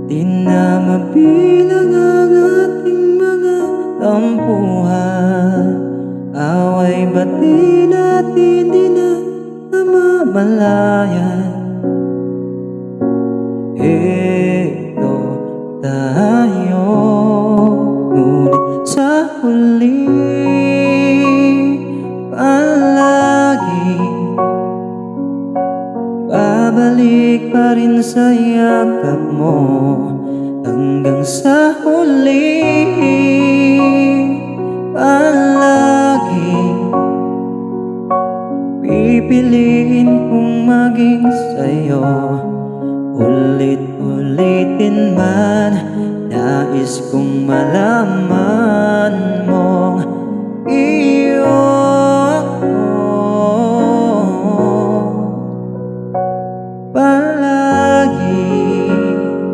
Di na mabilang ang ating mga tampuhan. Away ba't di natin di na namamalayan? Eto tayo, ngunit sa huli palagi babalik pa rin sa yakap mo. Hanggang sa huli palagi pipiliin kong maging sa'yo. Ulit-ulitin man, nais kong malaman mong iyo